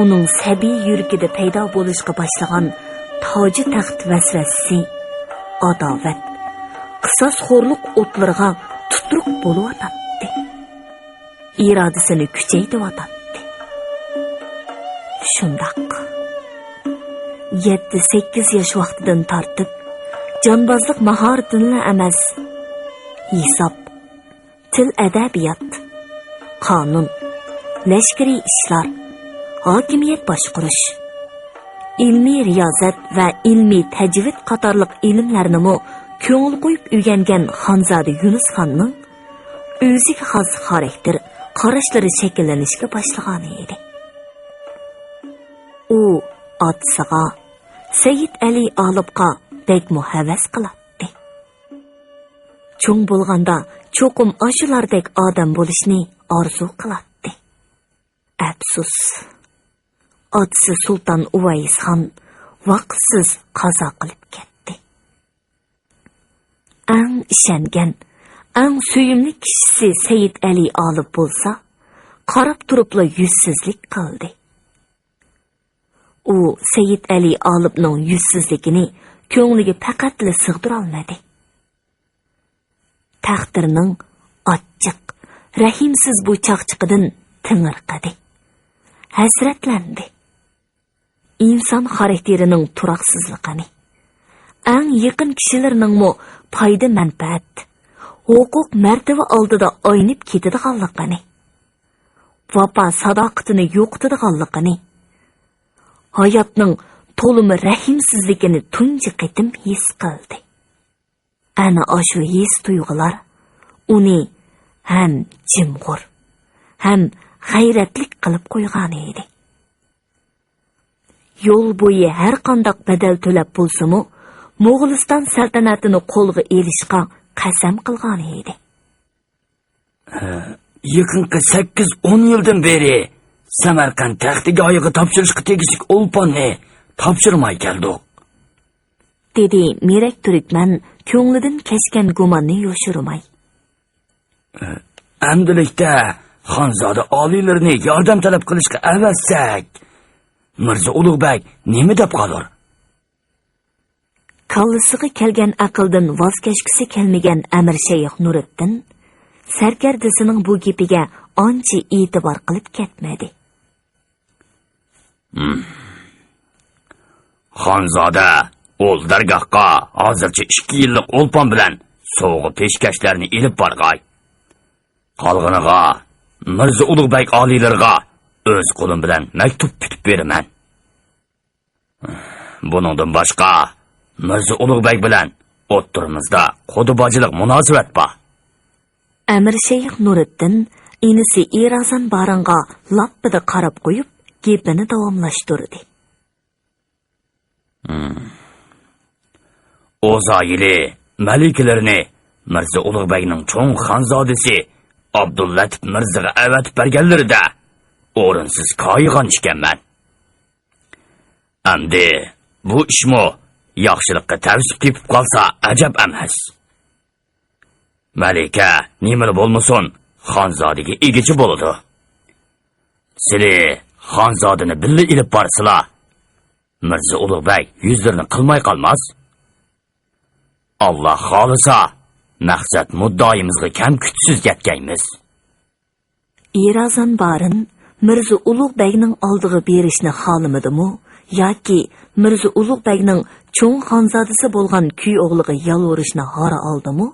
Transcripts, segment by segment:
uning sabiy yuragida paydo bo'lishga boshlagan toji taxt vasvasasi, adovat, qisosxo'rlik o'tlariga tutruq bo'layotdi. Irodasini kuchaytirayotdi. Shundoq 7-8 yosh vaqtidan tortib, jonbozlik mahoratini emas, hisob, til adabiyot, qonun, lashkariy ishlar, hokimiyat boshqarish, ilmiy riyozat va ilmiy tajvid qatorliq ilmlarni ko'ngil qo'yib o'rgangan Xonzoda Yunusxonning o'ziga xos xarakter, qarashlari shakllanishga boshlagan edi. U otasiga, Sayyid Ali Olibga bekmo havas qiladi. Cho'ng bo'lganda cho'qim ashulardek odam bo'lishni orzu qiladi. Afsus, otasi Sulton Uvaysxon vaqtsiz qazo qilib ketdi. Ang ishongan, ang suyimli kishisi Sayyid Ali Olib bo'lsa, qarab turibla yuzsizlik qildi. U Sayyid Ali Olibning yuzsizligini ko'ngliga faqatla sig'dira olmadi. Taqdirning ochiq, rahimsiz bu chaqchiqidan tingirqadi. Hasratlandi. İnsan xarakterining turaqsizligini, eng yaqin kishilarning foyda manfaat, huquq martaba oldida oynib ketadiganligini, vafo sadoqatini yo'qotadiganligini, hayotning to'limi rahimsizligini tunji qitim his qildi. Ana shu his tuyg'ular uni ham jimg'ur, ham g'ayratlik qilib qo'ygan edi. Yo'l bo'yi har qanday badal to'lab bo'lsa-mu, Mo'g'uliston saltanatini qo'lga elishga qasam qilgan edi. Yaqinqi 8-10 yildan beri Samarqand taxtiga oyog'i topshirishga tegishli o'lponni topshirmay keldik, dedi Mirak Turkman ko'nglidan kechgan gumonni yo'shirmay. Amdilikda Xonzoda oliylarini yordam talab qilishga avazsak, Mirzo Ulug'bek nima deb qolar? Kallasiga kelgan aqldan voz kechgisi kelmagan Amir Shayx Nuriddin sarkardasining bu gapiga ancha e'tibor qilib ketmadi. Xonzoda o'z dargohga hozircha 2 yillik o'lpon bilan sovg'a peshkashlarni ilib borg'ay. Qolganiga Mirzo Ulug'bek oliylarga o'z qo'lim bilan maktub bitib beraman. Buningdan boshqa Mirzo Ulug'bek bilan o'ttirimizda qo'dibojilik munosabat bor. Amir Shayx Nuriddin inisi Irazan Baringa lappida qarab qo'yib, gapini davomlashtirdi. O'zoyili malikalarni Mirzo Ulug'bekning cho'ng xonzodasi Abdullatif Mirzaga avatib berganlarida o'rinsiz qo'ygan ekanman. Endi bu ishmo yaxshilikqa tavsif tepib qolsa ajab emas. Malika nimali bo'lmasin, xonzodaga egichi bo'ladi. Sizlar xonzodani billa ilib borsizlar, Mirzo Ulug'bek yuzlarini qilmay qolmas. Alloh xolisa, maqsad muddoimizga kam kuchsiz yetganmiz. Irazan Barin Mirzo Ulug'bekning oldiga berishni xohlamadimi yoki Mirzo Ulug'bekning cho'ng xonzodasi bo'lgan kuy o'g'liga yolvorishni hora oldimi?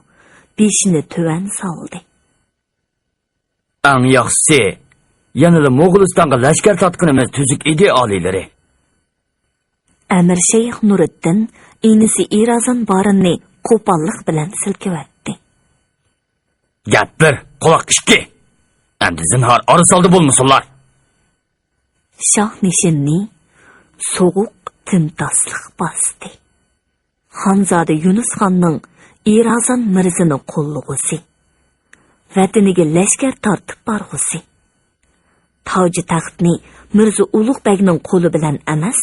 Beshini tuvan soldi. Eng yaxshisi, yanada Mo'g'ulistonga lashkar tatqinimiz tuzuk edi olilari. Amir Shayx Nuriddin inisi Irazan Barinni qo'pollik bilan silkivatdi. Gap bir, quloq ishki. Endi zinhor orisoldi bo'lmasinlar. Shoh nishinni so'g'uq timtoslik bosdi. Xonzoda Yunusxonning Irazan Mirzini qo'llag'usi, vataniga lashkar tortib borg'usi, toji taxtni Mirzo Ulug'bekning qo'li bilan emas,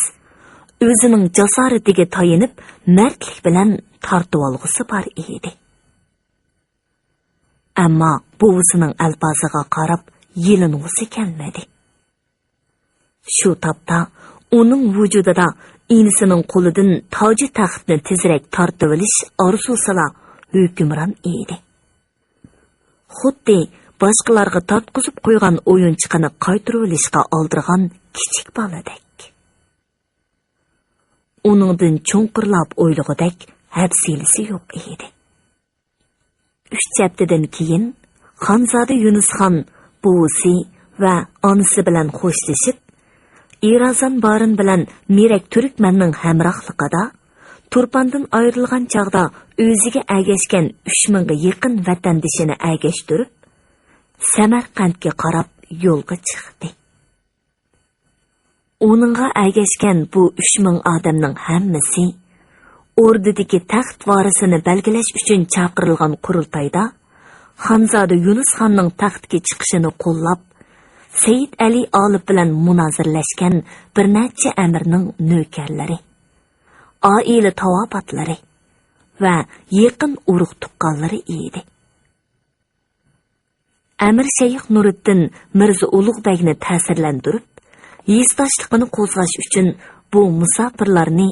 o'zining jasoratiga tayanib mardlik bilan tortib olg'usi bor edi. Ammo buvisining alpoziga qarab yeling'usi kelmadi. Shu topda uning vujudida inisining qo'lidan toji taxtni tezroq tortib olish orzusila hukmron edi. Xuddi boshqalarga tortqizib qo'ygan o'yinchiqini qaytarib olishga oldirgan kichik boladek. Uningdan cho'nqirlab o'ylag'idek hafsilisi yo'q edi. 3 haftadan keyin Xonzoda Yunusxon buvisi va onasi bilan xo'shlashib, Irazon Barin bilan Mirak Turkmanning hamrohligida Turpandan ayrilgan chaqda o'ziga agashgan 3000 ga yaqin vatandishini agashtirib, Samarqandga qarab yo'lga chiqdi. Onunğa agashgan bu 3000 odamning hammasi o'rdidagi taxt varisini belgilash uchun chaqirilgan qurultayda Xonzoda Yunusxonning taxtga chiqishini qo'llab, Seyit Ali Olib bilan munozirlashgan bir necha amirning nökerlari, oila tavobatlari va yaqin urug' tuqqanlari edi. Amir Shayx Nuriddin Mirza Ulug'bekni ta'sirlantirib, yezdoshligini qo'zg'ash uchun bu musofirlarni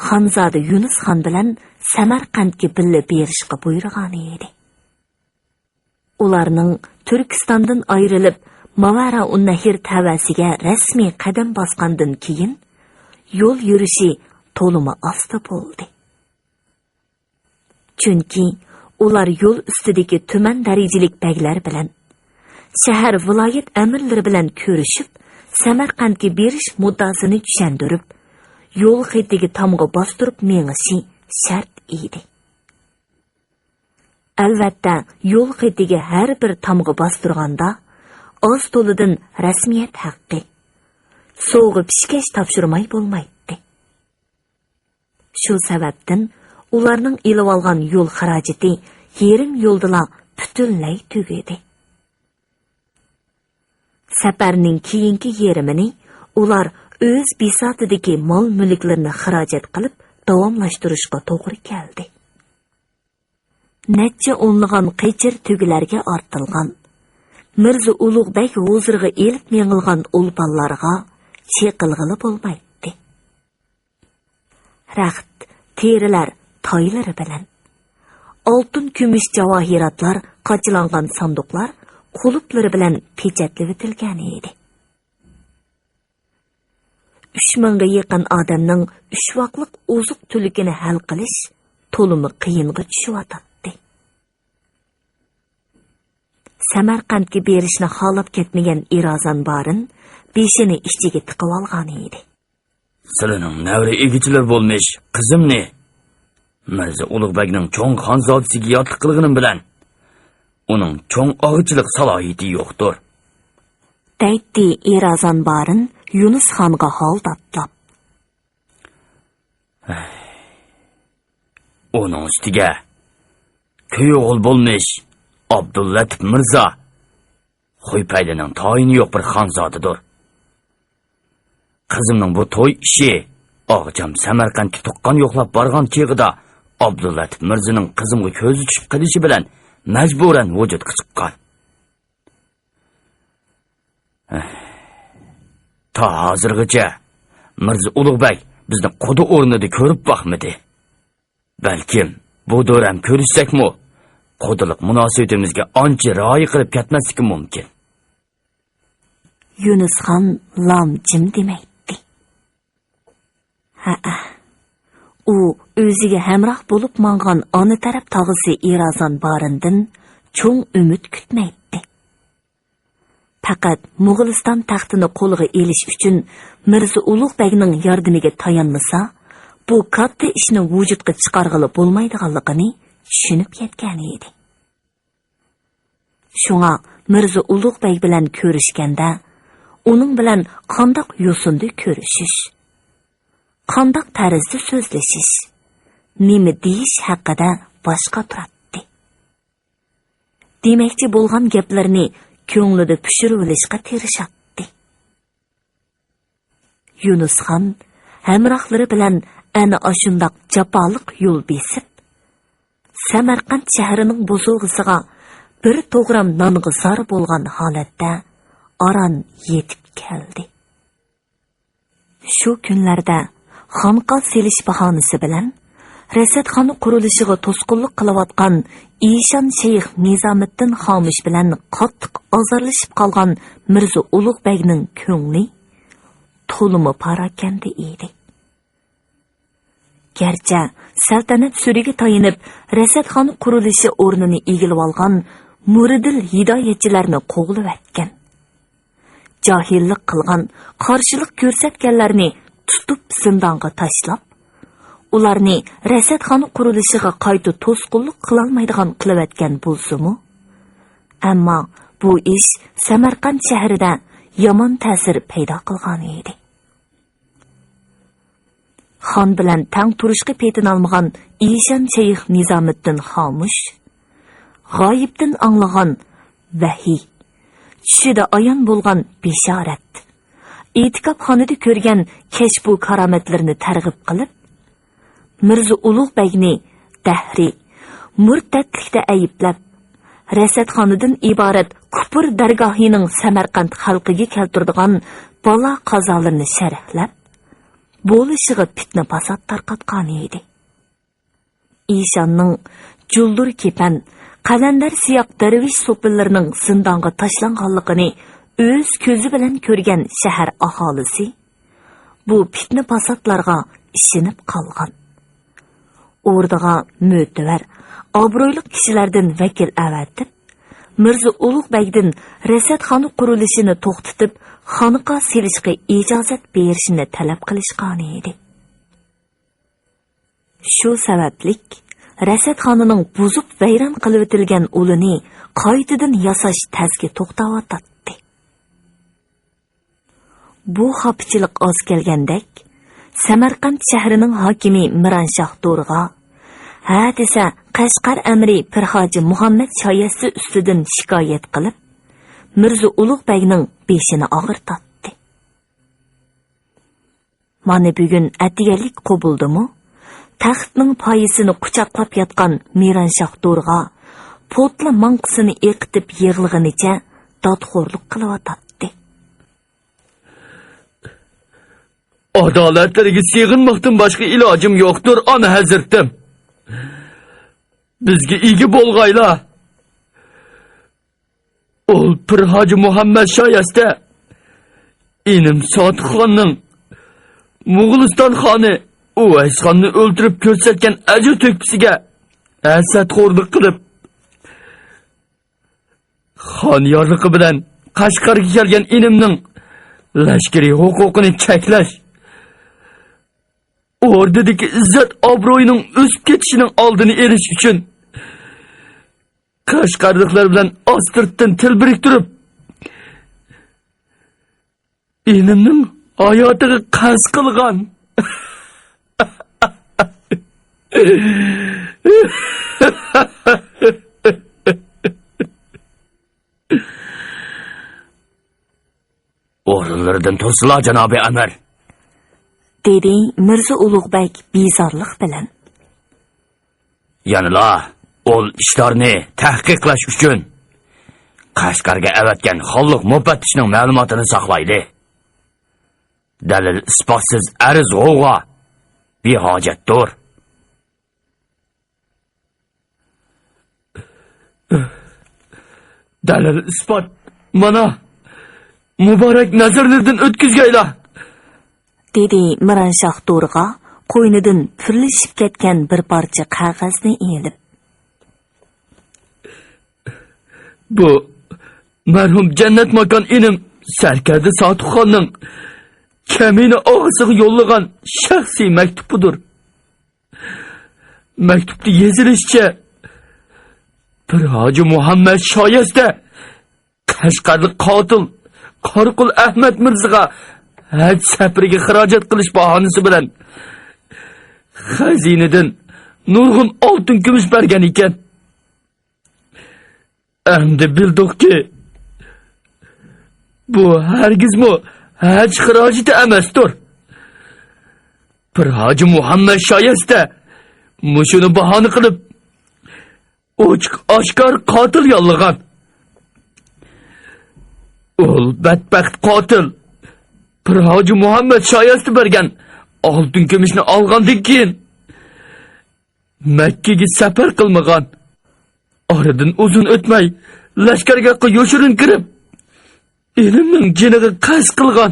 Xonzoda Yunusxon bilan Samarqandga billa berishga buyurgan edi. Ularning Turkistondan ayrilib Mavara un-Nahir tavasiga rasmiy qadam bosgandan keyin yo'l yurishi to'limi asta bo'ldi. Chunki ular yo'l ustidagi tuman darajalik baglar bilan, shahar viloyat amirlari bilan ko'rishib, Samarqandga berish muddasini tushundirib, yo'l xetiga tomga bostirib mengishi shart edi. Albatta, yo'l xetiga har bir tomga bostirganda oz to'lidan rasmiyat haqqi, so'g'i pishkash topshirmay bo'lmaydi. Shu sababdan ularning ilib olgan yo'l xarajati yerim yo'ldala butunlay tugadi. Safarning keyingi yerimini ular o'z bisotidagi mol-mulklarni xarajat qilib davomlashtirishga to'g'ri keldi. Necha o'nlagan qechir tugilarga ortilgan, Mirza Ulug'bek huzuriga elib mengilgan ulpanlarga cheqilg'ili bo'lmaydi. Raxt, terilar, toylari bilan oltin, kumush javohiratlar qochilangan sanduqlar quluplari bilan pechatlab etilgan edi. 3000 ga yaqin odamning 3 vaqtlik oziq tulikini hal qilish to'limi qiyinga tushyotdi. Samarqandga berishni xolab ketmagan Irazon Barin beshini ichiga tiqib olgan edi. Sizlarning navri egichilar bo'lmish qizimni Mirza Ulug'bekning cho'ng xonzodasiga yotlik qilganim bilan uning cho'ng og'ichilik salohiyati yo'qdir. Deydi Irazon Barin Yunusxonga hol tatlab. Uning ustiga kuyovul bo'lmish Abdullatif Mirza Xo'ypaydaning tayini yo'q bir xonzodadir. Qizimning bu to'y ishi og'jam Samarqandga tuqqan yo'qlab borgan cheg'ida Abdullatif Mirzaning qizimga ko'zi tushib qilishi bilan majburan vujudga chiqqan. Ta hozirgacha Mirza Ulug'bek bizni qudi o'rnida ko'rib boqmadi. Balkim bu do'ram ko'rishsakmi, qudilik munosabatimizga ancha rioya qilib ketmasligi mumkin. Yunusxon lom jim demaydi. U o'ziga hamroh bo'lib mangan ona taraf tog'isi Irazon Barindan cho'ng umid kutmaydi. Faqat Mo'g'uliston taxtini qo'lga elish uchun Mirza Ulug'bekning yordamiga tayanmasa, bu katta ishni vujudga chiqarg'ili bo'lmaydiganligini tushunib yetgan edi. Shunga Mirza Ulug'bek bilan ko'rishganda, uning bilan qandoq yo'sinda ko'rishish, qandoq tarzda so'zlashish, nima deyish haqida boshqa turadi. Demakchi bo'lgan gaplarni ko'nglida pishirib olishga tirishadi. Yunusxon hamrohlari bilan ana ashundoq jafoliq yo'l besib, Samarqand shahrining bozog'isiga bir to'g'ram nonga zor bo'lgan holatda aran yetib keldi. Shu kunlarda xonqa selish bahonasi bilan rasadxona qurilishiga to'sqinlik qilayotgan Ишан shayx Nizomiddin Xomush bilan qattiq ozorlashib qolgan Mirzo Ulug'begning ko'ngli to'limi parakanda edi. Gerçi saltanat suriga tayinib rasadxona qurilishi o'rnini egilib olgan muridil hidoyatchilarni qo'g'lib atgan. Jahillik qilgan, qarshilik ko'rsatganlarni tutib zindonga tashlab, ularni rasadxona qurilishiga qayta to'sqinlik qilolmaydigan qilib atgan bo'lsa-mu, ammo bu ish Samarqand shahrida yomon ta'sir paydo qilgan edi. Xon bilan tang turishga petinolmagan Ишан shayx Nizomiddin Xomush g'oyibdan anglagan vahiy, tushida ayon bo'lgan bishorat, e'tikobxonada ko'rgan kashfu karomatlarni targ'ib qilib, Mirzo Ulug'begni dahri, murtadlikda ayblab, rasadxonadan iborat kufr dargohining Samarqand xalqiga keltirdigan balo qazolarni sharhlab, bo'lishiga fitna fasod tarqatgan edi. Ишанның juldur kepan, qalandar siyoq darvish sopillarining zindonga tashlanganligini o'z ko'zi bilan ko'rgan shahar aholisi bu fitna fasodlarga ishinib qolgan. O'rdaga mo'tavar, obro'li kishilardan vakil avatib, Mirzo Ulug'begdan rasadxona qurilishini to'xtatib, xonqa selishga ijozat berishini talab qilishgan edi. Shu sabablik rasadxonaning buzib vayron qilib o'tilgan ulini qaytadan yasash tazga to'xtayotdi. Bu xapichilik oz kelgandek, Samarqand shahrining hokimi Miranshah Do'rg'a, ha desa Qashqar amiri Pirhoji Muhammad Shoyasi ustidan shikoyat qilib, Mirzo Ulug'begning beshini og'irtatdi. Mana bugun atiganlik qo'bildimi? Taxtning poyisini quchoqlab yotgan Miranshah Do'rg'a potla manqisini eqitib yig'lig'inicha dodxo'rlik qilyotdi. Adolatlarga sig'inmoqdan boshqa ilojim yo'qdir, ana hazratim. Bizga ega bo'lg'aylar. Ol Pirhoji Muhammad Shoyasda inim Sodiqxonning Mo'g'uliston xoni Uvaysxonni o'ldirib ko'rsatgan ajr to'kpisiga hasadxo'rlik qilib, xon yorlig'i bilan Qashqarga kelgan inimning lashkariy huquqini cheklash, o'rdadagi izzat obro'yining o'sib ketishining oldini olish uchun Qashqarliklar bilan ostirtdan til biriktirib, inimning hayotiga qasd qilgan. O'rinlaridan tursinlar, janobi amir, dedi Mirzo Ulug'beg bezorlik bilan. Yanila ol ishlarni tahqiqlash uchun Qashqarga avatgan xonlik mufattishining ma'lumotini saqlaydi. Dalil isbotsiz arz g'ovg'a behojatdir. Dalil isbot mana muborak nazarlardan o'tkazgaylar, dedi Miranshah Do'rg'a qo'ynidan purlishib ketgan bir parcha qog'ozni elib. Bu marhum jannat makon inim Sarkarda Sodiqxonning kamina og'isiga yo'llagan shaxsiy maktubidir. Maktubda yozilishicha, Pirhoji Muhammad Shoyasda Qashqarlik qotil Qorqul Ahmad Mirzaga haj safariga xarajat qilish bahonasi bilan xazinadan nurg'un oltin kumush bergan ekan. Endi bildikki, bu hargizmi haj xarajati emasdir. Pirhoji Muhammad Shoyasda mushuni bahona qilib ochiq oshkor qotil yollagan. Ol badbaxt qotil bir Hoji Muhammad shoyasi bergan oltin kumushni olgandan keyin Makkaga safar qilmagan. Oradan uzun o'tmay lashkarga yoshirin kirib, elimning jiniga qasd qilgan.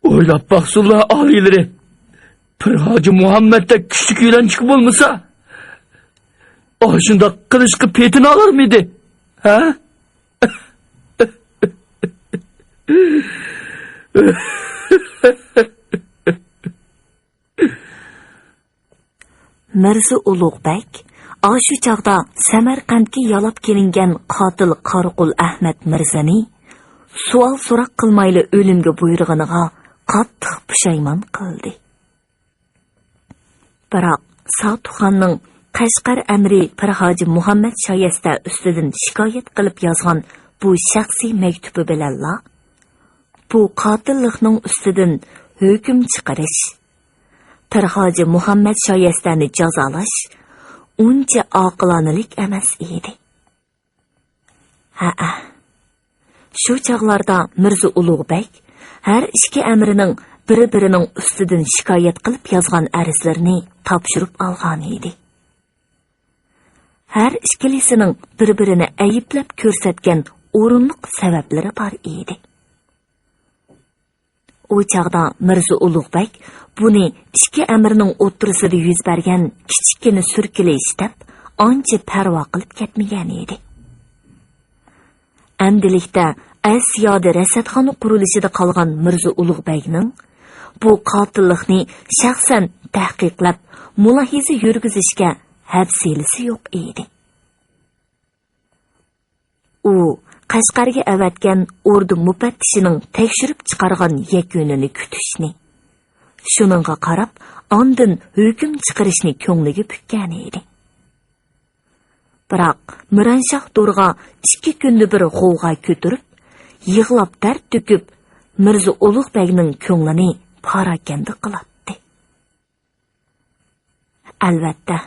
O'ylab baqsullar oliylari, bir Hoji Muhammadda kuchli uylanchiq bo'lmasa, shunda qilishga petini olarmidi? Ha? Mirza Ulug'bek shu chaqda Samarqandga yolab kelingan qotil Qoraqul Ahmad Mirzani savol so'roq qilmayli o'limga buyrug'iniga qattiq pushaymon qildi. Biroq Sa'dxonning Qashqar amri Pir Hoji Muhammad shoyasta ustidan shikoyat qilib yozgan bu shaxsiy maktubi bilanla bu qotillikning ustidan hukm chiqarish, Pir Hoji Muhammad shoyastani jazolash uncha oqilonalik emas edi. Shu chog'larda Mirza Ulug'bek har ikki amrining bir-birining ustidan shikoyat qilib yozgan arizlarini topshirib olgan edi. Har ikkilisining bir-birini ayblab ko'rsatgan o'rinli sabablari bor edi. O chaqda Mirza Ulug'bek buni ikki amrning o'ttirisida yuz bergan kichikina surkilish deb ancha parvo qilib ketmagan edi. Amdilikda Asiyoda rasadxona qurilishida qolgan Mirza Ulug'bekning bu qotillikni shaxsan tahqiqlab, mulohiza yurgizishga hafsilisi yo'q edi. U Qashqarga avatgan ordu mufattishining tekshirib chiqargan yakunini kutishni, shuningga qarab, ondan hukm chiqarishni ko'ngliga pukkan edi. Biroq Miranshah Do'rg'a 2 kunda bir g'ovg'a ko'tarib, yig'lab dard to'kib, Mirza Ulug'bekning ko'nglini parakanda qiladi. Albatta,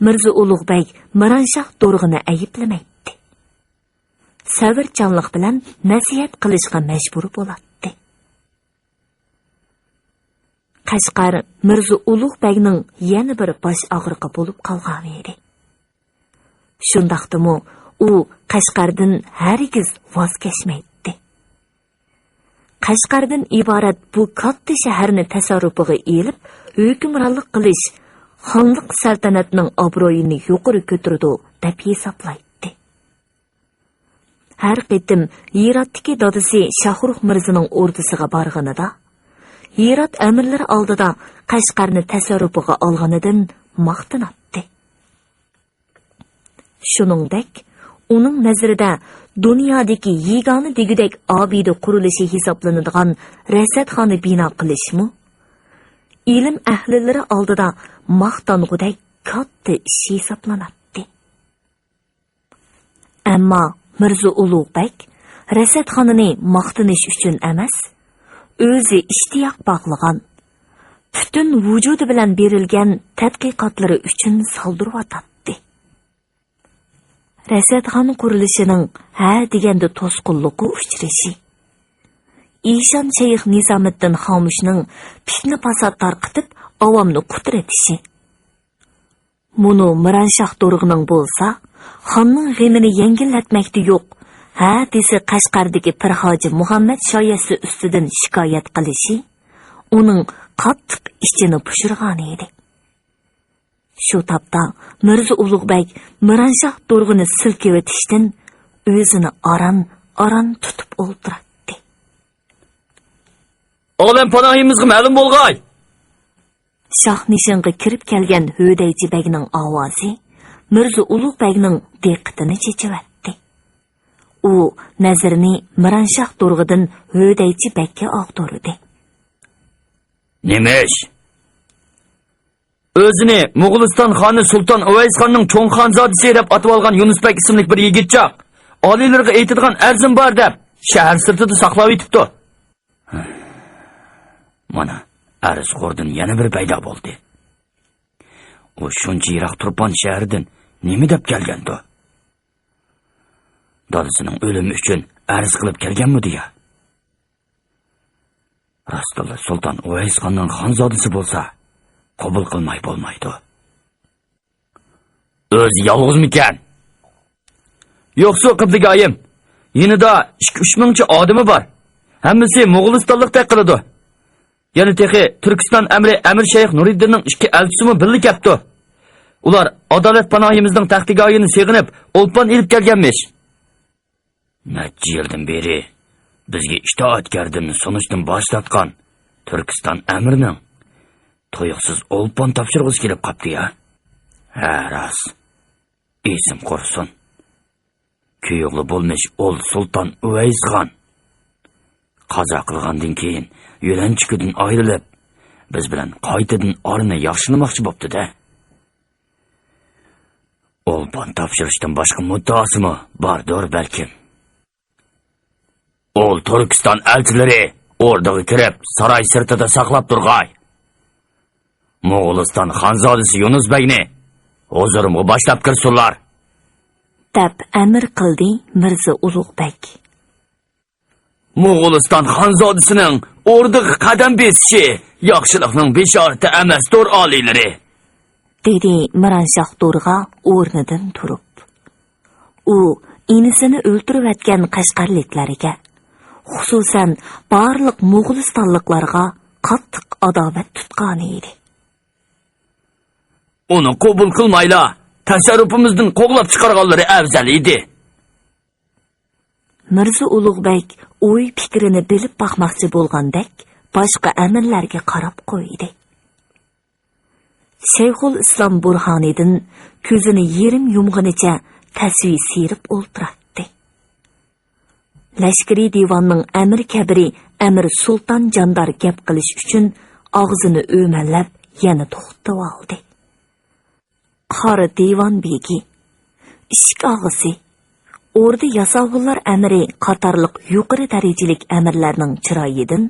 Mirza Ulug'bek Miranshah Do'rg'ini ayblamaydi. Sabrchanlik bilan nasihat qilishga majbur bo'ladi. Qashqar Mirza Ulug'bekning yana bir bosh og'rig'i bo'lib qolgan edi. Shundaqdimi u Qashqardan hargiz voz kechmaydi. Qashqardan iborat bu katta shaharni tasarrufiga elib, hukmronlik qilish xonlik saltanatning obro'yini yuqori ko'tardi deb hisoblaydi. Har qitim Hirotdagi dadasi Shahrux Mirzaning ordusiga borganida, Hirot amirlari oldida Qashqarni tasarrufiga olganidan maqtanadi. Shuningdek, uning nazarida dunyodagi yegona degudek obida qurilishi hisoblanadigan rasadxona bino qilishmi, ilm ahlilari oldida maqtangudek katta ish hisoblanadi. Ammo Mirza Ulug'bek rasadxonani maqtanish uchun emas, o'zi ishtiyoq bog'lagan, butun vujudi bilan berilgan tadqiqotlari uchun soldirib rasadxona qurilishining ha deganda to'sqinlikka uchrashi, Ishon Shayx Nizomiddin Xomushning fitna fasod tarqitib avomni qutratishi, Munu Miranshah Do'rg'ning bo'lsa, xonning g'imini yengillatmakda yo'q, ha desa Qashqardagi Pir Hoji Muhammad shoyasi ustidan shikoyat qilishi uning qattiq ichini pushirgan edi. Shu topda Mirza Ulug'bek Miranshah Do'rg'ini silkivetishdan o'zini aran tutib o'ltiradi. Olam panohimizga ma'lum bo'lg'ay. Shahnishinga kirib kelgan Hödaychibekning ovozi Mirza Ulug'bekning diqqatini chechivatdi. U nazarini Miranshah Do'rg'idan Hödaychibekka og'dirdi. Nemish? O'zini Mo'g'uliston xoni Sulton Uvays xonning cho'ng xonzodasi deb atib olgan Yunusbek ismli bir yigitcha oliylarga aytadigan arzim bor deb shahar sirtida saqlab yetibdi. Mana arz qo'rdan yana bir paydo bo'ldi. U shuncha yiroq Turpon shahridan nima deb kelgandi? Dadasining o'limi uchun arz qilib kelganmidi ya? Rasululloh Sulton Uvays xonning xonzodasi bo'lsa, qabul qilmay bo'lmaydi. O'zi yolg'izmikan? Yo'qsa qibdigoyim, yanida 2-3 mingcha odami bor. Hammasi Mo'g'ulistonlikdek qiladi. Yana texi Turkiston amiri Amir Shayx Nuriddinning 2 elchisimi birga kelibdi. Ular adolat panohimizning taxtigoyini seg'inib, o'lpon ilib kelganmish. Necha yildan beri bizga itoatkorlikni sunishdan boshlatgan Turkiston amirining to'yiqsiz o'lpon topshirg'isi kelib qopdi-ya. Ha, ras. Esim qursin. Kuyug'li bo'lmish ol Sulton Uvays xon qazo qilgandan keyin yo'lanchikidan ayrilib, biz bilan qaytadan orini yaxshilamoqchi bo'pti-da. O'lpon topshirishdan boshqa muddaosimi bordir balkim. Ol Turkiston elchilari o'rdaga kirib, saroy sirtida saqlab turg'ay. Mo'g'uliston xonzodasi Yunus Bagni huzurimga boshlab kirsinlar. deb amr qildi Mirza Ulug'bek. Mo'g'uliston xonzodasining o'rdaga qadam besishi yaxshilikning beshorati emasdir, oliylari. dedi Miranshah To'rg'a o'rnidan turib. U inisini o'ltirayotgan qashqarliklarga, xususan barliq Mo'g'ulistonliklarga qattiq adovat tutgan edi. Uni qabul qilmayla, tasarrufimizdan qo'g'lab chiqarganlari afzal edi. Mirza Ulug'bek o'y fikrini bilib baxmoqchi bo'lgandek, boshqa amirlarga qarab qo'ydi. Shayxul Islom Burhoniddin ko'zini yerim yumg'inicha tasvir sirib o'ltiradi. Lashkari divonning amir kabiri Amir Sulton Jandar gap qilish uchun og'zini o'mallab yana to'xtab oldi. Qori divon begi, ishq og'isi, o'rda yasovullar amiri qatorliq yuqori darajalik amirlarning chiroyidan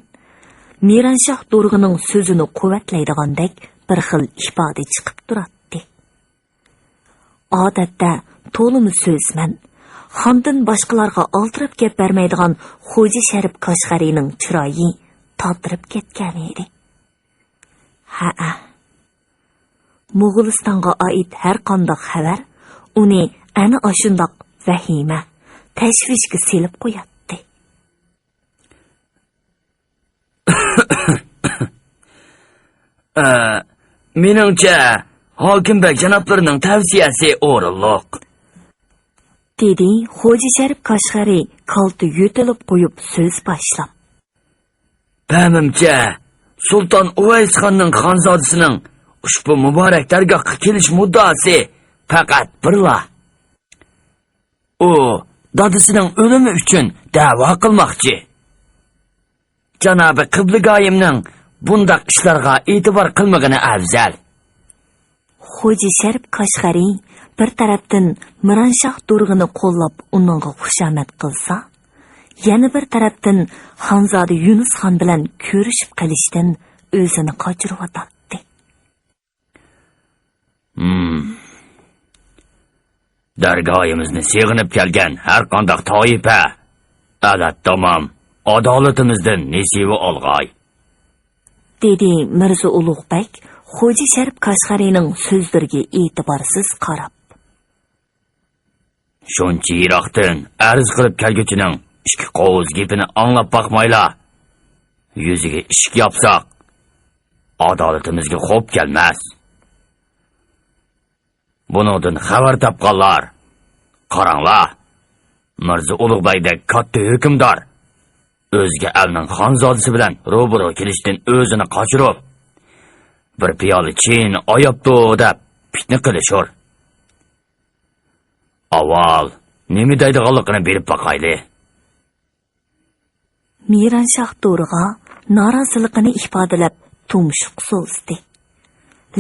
Miranshah To'rg'ining so'zini quvvatlaydigandek bir xil ifoda chiqib turadi. Odatda to'limi so'zman, xondan boshqalarga oltirib gap bermaydigan Xo'ja Sharif Qashqariyning chiroyi totirib ketgan edi. Ha-a. Mo'g'ulistonga oid har qanday xabar uni ana o'shundoq vahima, tashvishga selib qo'yadi. Meningcha, Hokimbek janoblarining tavsiyasi o'rinliq. dedi Xo'ja Sharif Qashqariy qalti yo'tilib qo'yib so'z boshlab. Pamimcha, Sulton Uvays xonning xonzodasining ushbu muborak dargohga kelish muddaosi faqat birla. U dadasining o'limi uchun da'vo qilmoqchi. Janobi Qibligoyimning bundaq ishlarga e'tibor qilmagani afzal. Xo'ja Sharif Qashqariy bir tarafdan Miranshah To'rg'ini qo'llab uningga xushomad qilsa, yana bir tarafdan Xonzoda Yunus xon bilan ko'rishib qilishdan o'zini qochirib o'tadi. Dargohimizni seg'inib kelgan har qanday toifa adat tamom adolatimizdan nasiba olg'ay. dedi Mirza Ulug'bek Xo'ja Sharif Qashqariyning so'zlariga e'tiborsiz qarab. Shuncha yiroqdan arz qilib kelguchining ikki qo'z gapini anglab boqmayla. Yuziga ishq yopsaq, adolatimizga xo'p kelmas. Buningdan xabar topganlar, qaranglar, Mirza Ulug'bekdek katta hukmdor o'zga elning xonzodasi bilan ro'baro kelishdan o'zini qochirib, bir piyola chin oyapti deb fitna qilishur. Avval nima deydiganligini berib boqayli. Miranshah To'rg'a noroziligini ifodalab tumshuq so'zdi.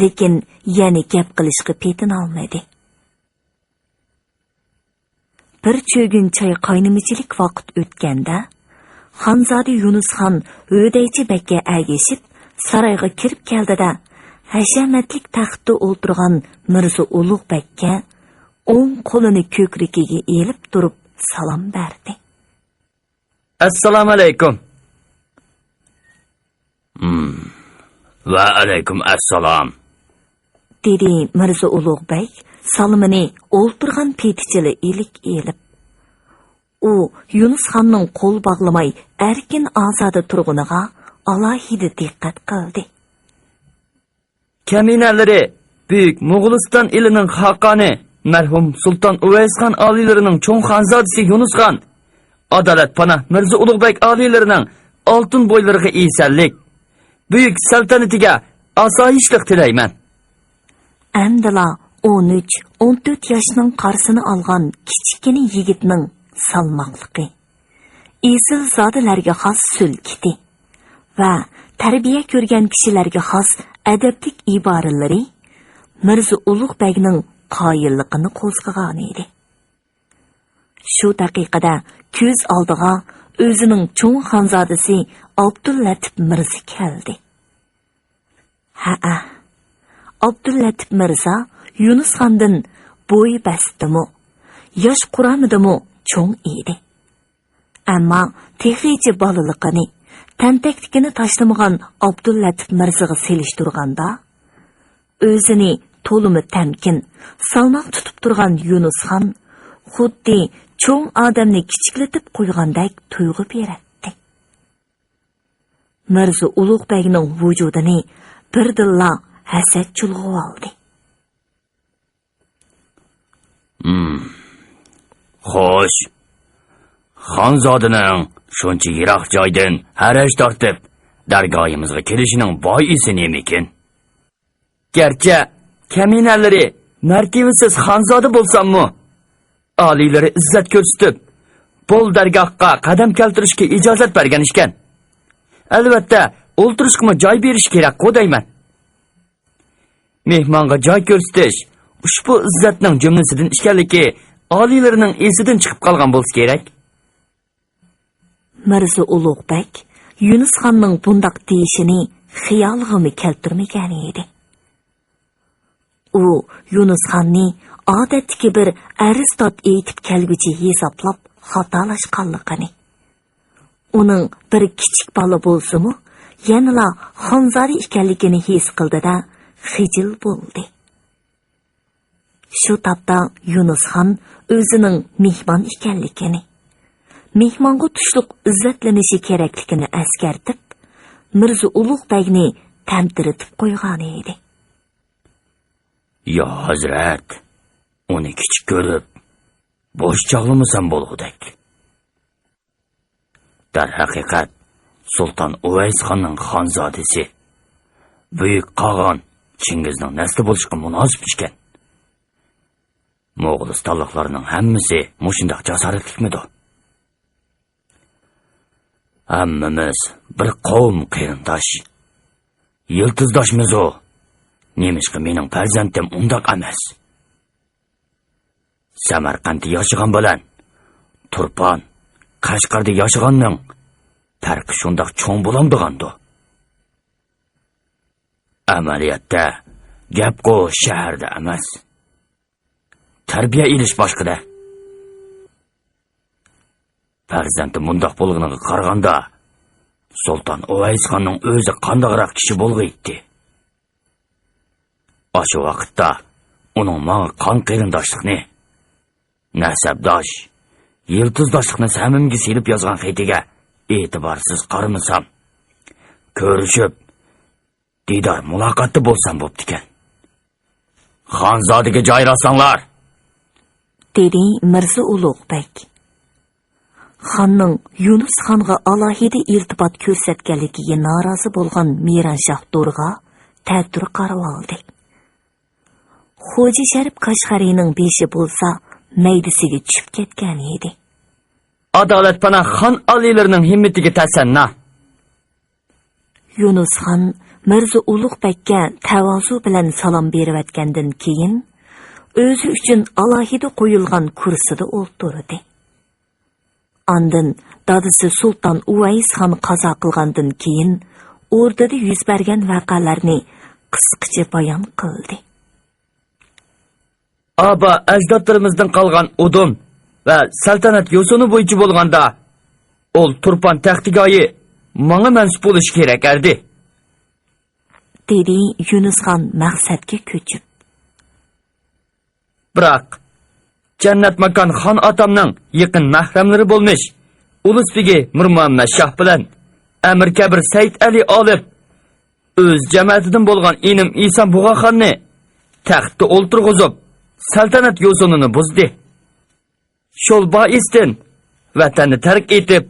Lekin yana gap qilishga petin olmadi. Bir cho'gin choy qaynimichilik vaqt o'tganda, Xonzoda Yunus xon o'daychi bakka agishib, saroyga kirib keldida, hashamatlik taxtda o'ltirgan Mirza Ulug'bekka o'ng qo'lini ko'krigiga elib turib salom berdi. Assalomu alaykum. Va alaykum assalom. dedi Mirza Ulug'bek salomini o'ltirgan petichili ilik elib. U Yunus xonning qo'l bog'lamay erkin ozoda turg'uniga alohida diqqat qildi. Kaminalari Büyük Moğoliston elining xaqani marhum Sultan Uvaysxon oliylarining cho'ng xonzodasi Yunus xon, Adolat Panah Mirza Ulug'bek oliylarining oltin bo'ylariga esallik, buyuk saltanatiga osoyishlik tilayman. Әмділа 13-14 yaşının qarsını alğan kichikini yigitning salmoqligi, esil zodalarga xos sulkiti va tarbiya ko'rgan kishilarga xos adablik iboralari Mirza Ulug'bekning qoyilligini qo'zg'agan edi. Shu daqiqada ko'z oldiga o'zining cho'ng xonzodasi Abdullatif Mirza keldi. Ha, Abdullatif Mirza Yunus xondan bo'y bastimi, yosh quramidimi cho'ng edi. Ammo texichi bolaligini, tantakligini tashlamagan Abdullatif Mirzaga selishtirganda, o'zini to'limi tamkin, salmoq tutib turgan Yunus xon xuddi cho'ng odamni kichiklatib qo'ygandek tuyg'u beradi. Mirza Ulug'bekning vujudini birdilla hasad chulg'ib oldi. Xo'sh. Xonzodining shuncha yiroq joydan haraj tortib dargoyimizga kelishining boisi nemikin? Gerçi kaminalari martibasiz xonzoda bo'lsammi, oliylari izzat ko'rsatib, bol dargohga qadam keltirishga ijozat bergan ekan. Albatta, o'ltirishga joy berish kerak qo'dayman. Mehmonga joy ko'rsatish ushbu izzatning jumlasidan ekanligi oliylarining esidan chiqib qolgan bo'lsa kerak. Mirza Ulug'bek Yunus xonning bundoq deyishini xiyolg'imi keltirmagan edi. U Yunus xonni odatdagi bir aristot aytib kelguchi hisoblab xatolashganligini, uning bir kichik bola bo'lsa-mu, yanala xonzoda ekanligini his qildi-da, xijil bo'ldi. Shu topda Yunus xon o'zining mehmon ekanligini, mehmonga tushliq izzatlanishi kerakligini askartib, Mirza Ulug'bekni tamtiritib qo'ygan edi. Yo hazrat, uni kichik ko'rib, bosh chog'lamasam bo'lgudek. Dar haqiqat, Sultan Uvaysxonning xonzodasi, buyuk qog'on Chingizning nasli bo'lishga munosib ekan. Mo'g'ulistonliklarning hammasi mushundoq jasoratlikmidi? Hammamiz bir qavm qarindosh, yiltizdoshmiz-u. Nemishqa mening farzandim undoq emas. Samarqandda yashagan bilan Turpan, Qashqarda yashaganning farqi shundoq cho'ng bo'lamdigandi. Amaliyotda gap-ku shaharda emas. Tarbiya ilish boshqada. Farzandim bundoq bo'lganiga qaraganda Sultan Uvaysxonning o'zi qandaqroq kishi bo'lg'aydi. Aşı vaqtda uning menga qon qarindoshlikni, nasabdosh, yiltizdoshlikni samimga silib yozgan xatiga e'tiborsiz qaramasam, ko'rishib, didor muloqotda bo'lsam bo'pti ekan. Xonzodiga joylasanglar, dedi Mirza Ulug'bek. Xonning Yunus xonga alohida irtibot ko'rsatganligiga norozi bo'lgan Miranshah Durg'a ta'tir qarab oldi. Xo'ja Sharif Qashqariyning beshi bo'lsa, maydasiga tushib ketgan edi. Adolat Panah xon oliylarining himmatiga tasanna. Yunus xon Mirza Ulug'bekka tavozu bilan salom berayotgandan keyin o'zi uchun alohida qo'yilgan kursida o'ltirdi. Andin dadisi Sultan Uvaysxon qazo qilgandan keyin o'rdada yuz bergan voqealarni qisqacha bayon qildi. Aba ajdodlarimizdan qolgan udum va saltanat yosuni bo'yicha bo'lganda, ol Turpan taxtigoyi menga mansub bo'lishi kerak edi. dedi Yunusxon maqsadga ko'chib. Biroq jannat makon xon otamning yaqin mahramlari bo'lmish Ulusbegi Mir Muhammad Shoh bilan Amir Kabir Said Ali olib o'z jamoatidan bo'lgan inim Isom Bug'axonni taxtda o'ltirg'izib saltanat yo'sinini buzdi. Shol boisdan vatanni tark etib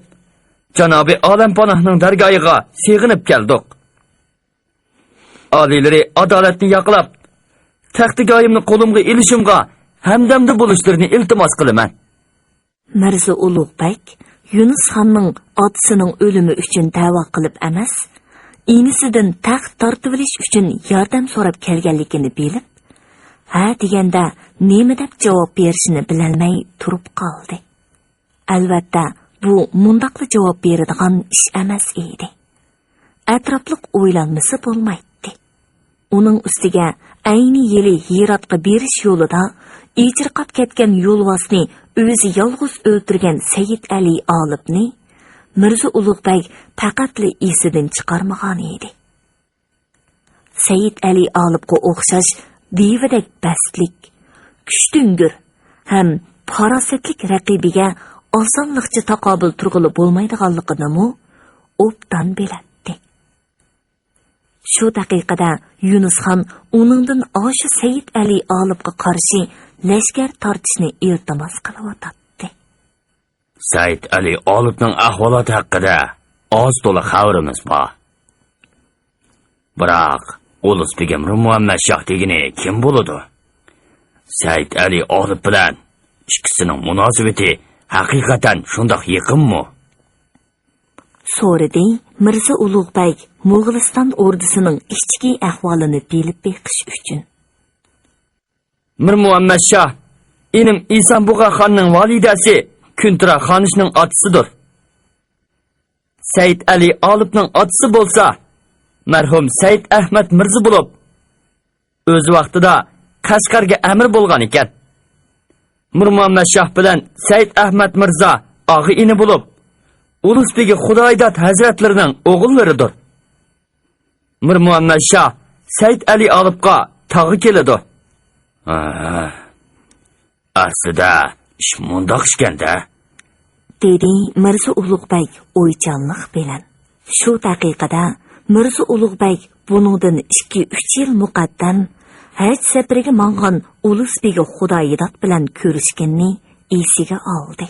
Janobi Olamponohning dargohiga sig'inib keldik. Oliylari adolatni yoqlab, taxtigoyimni qo'limga ilishimga hamdamda bo'lishlarini iltimos qilaman. Mirza Ulug'bek Yunusxonning otasining o'limi uchun da'vo qilib emas, inisidan taxt tortib olish uchun yordam so'rab kelganligini bilib, ha deganda nima deb javob berishini bilolmay turib qoldi. Albatta, bu mundaqli javob beradigan ish emas edi. Atrofliq o'ylanmasi bo'lmaydi. Uning ustiga ayni yili Hirotga berish yo'lida ijirqab ketgan yo'lvosni o'zi yolg'iz o'ltirgan Said Ali Olibni Mirza Ulug'bek faqatli esidan chiqarmagan edi. Said Ali Olibga o'xshash devidek bastlik, kuchtungur ham farosatlik raqibiga osonlikcha taqobil turg'ili bo'lmaydiganligini obdan biladi. Shu daqiqada Yunusxon uningdan o'sha Said Ali Olibga qarshi lashkar tortishni iltimos qilyotdi. Said Ali Olibning ahvoloti haqida oz to'la xabarimiz bor. Biroq Ulusbegi Mir Muhammad Shoh degani kim bo'ladi? Said Ali Olib bilan ikkisining munosabati haqiqatan shundoq yaqinmi? So'radi Mirza Ulug'bek Mo'g'uliston ordusining ichki ahvolini bilib beqish uchun. Mir Muhammad Shoh inim Isom Bug'axonning validasi Kuntra xonishning otasidir. Said Ali Olibning otasi bo'lsa, marhum Said Ahmad Mirza bo'lib, o'z vaqtida Qashqarga amir bo'lgan ekan. Mir Muhammad Shoh bilan Said Ahmad Mirza og'i ini bo'lib, Ulusbegi Xudoidat hazratlarining o'g'illaridir. Mir Muhammad Shoh Said Ali Olibga tog'i keladi. Aslida ish mundoq ishganda, dedi Mirza Ulug'bek o'ychanlik bilan. Shu daqiqada Mirza Ulug'bek buningdan 2-3 yil muqaddam Haj safariga mangan Ulusbegi Xudoidat bilan ko'rishganni esiga oldi.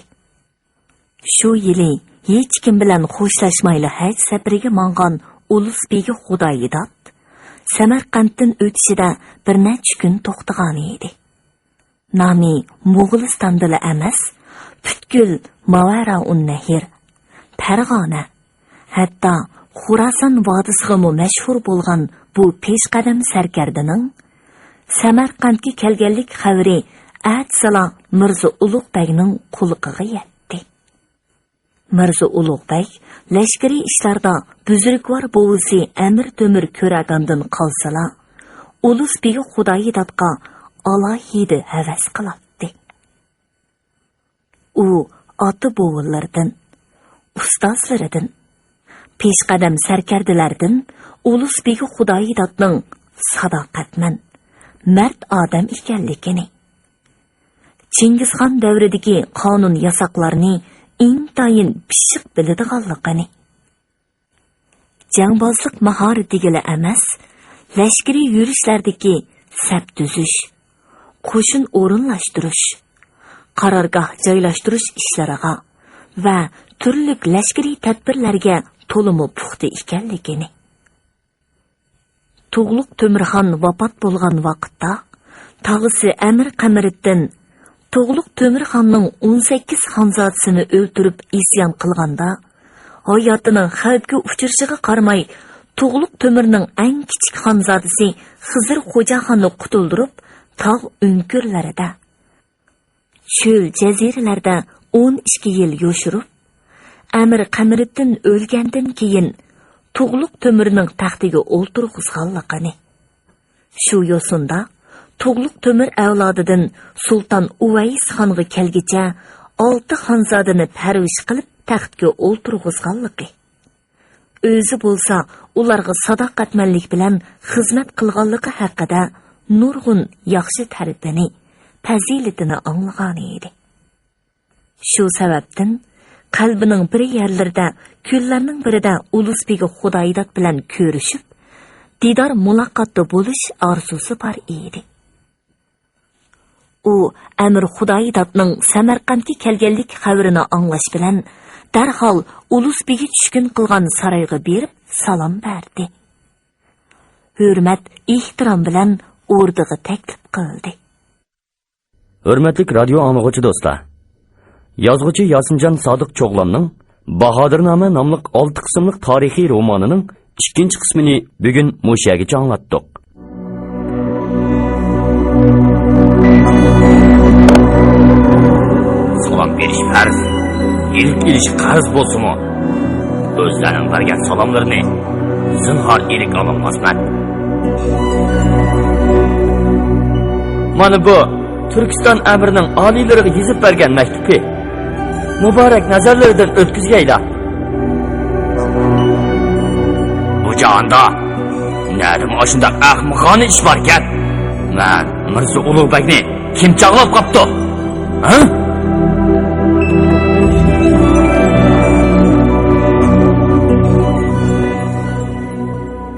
Shu yili hech kim bilan xo'shlashmayli Haj safariga mangan Ulusbegi Xudoidat Samarqanddan o'tishida bir necha kun to'xtagan edi. Nomi Mo'g'ulistonda emas, butkul Mavara-un-Nahir, Farg'ona, hatto Xorason vodisiga mashhur bo'lgan bu peshqadam sarkardining Samarqandga kelganlik xabari atsala Mirza Ulug'bekning quliqiga yetdi. Mirza Ulug'bek lashkariy ishlarda buzrukvor bovisi Amir Temur ko'ragandan qolsala, Ulusbegi Xudoidatga alohida havas qiladi. U ota bovulardan, ustozlaridan, peshqadam sarkardilardan Ulusbegi Xudoidatning sadoqatman, mard odam ekanligini, Chingizxon davridagi qonun yasoqlarni intayin pishiq biladiganligini, jangbozlik mahoratiga emas, lashkariy yurishlardagi saf tuzish, qo'shin o'rinlashtirish, qarorgoh joylashtirish ishlariga va turli lashkariy tadbirlarga to'limi puxta ekanligini. Tug'luq Temirxon vafot bo'lgan vaqtda tog'isi Amir Qamariddin Tug'luq Temirxonning 18 xonzodasini o'ldirib isyon qilganda, hayotining xavfga uchrishiga qaramay, Tug'luq Temirning eng kichik xonzodasi Xizr Xo'jaxonni qutuldirib, tog' o'nkirlarida, cho'l jaziralarda 12 yil yoshirib, Amir Qamariddin o'lgandan keyin Tug'luq Temirning taxtiga o'ltirg'izganligini. Shu yo'sinda Tug'luq Temur avlodidan Sulton Uvays xonga kelgicha 6 xonzodani parvish qilib taxtga o'ltirg'izganligi. o'zi bo'lsa ularga sadoqatmanlik bilan xizmat qilganligi haqida nurg'un yaxshi tarifini, fazilatini anglagan edi. Shu sababdan qalbining bir yerlarida, kunlarning birida Ulusbek Xudoydat bilan ko'rishib, didor muloqotda bo'lish orzusi bor edi. U Amir Xudoydatning Samarqandga kelganlik xabarini anglash bilan darhol Ulusbekga tushkun qilgan saroyga berib salom berdi. Hurmat, ehtirom bilan o'rniga taklif qildi. Hurmatli radio anglag'uvchi do'stlar. Yozuvchi Yosinjon Sodiq Cho'g'lonning Bahodirnoma nomli 6 qismli tarixiy romanining 2-qismini bugun mushagicha anglatdik. Salom berish farz, ilk ilish qarz bo'lsa-mu, o'zlarining bergan salomlarini zinhor ilik olmasman. Mana bu Turkiston amirining oliylariga yozib bergan maktubi. Muborak nazarlaridan o'tkazgaylar. Bu jonda nadim oshunda ahmoqona ish bor ekan. Men Mirzo Ulug'bekni kim chaqlab qopti? Ha?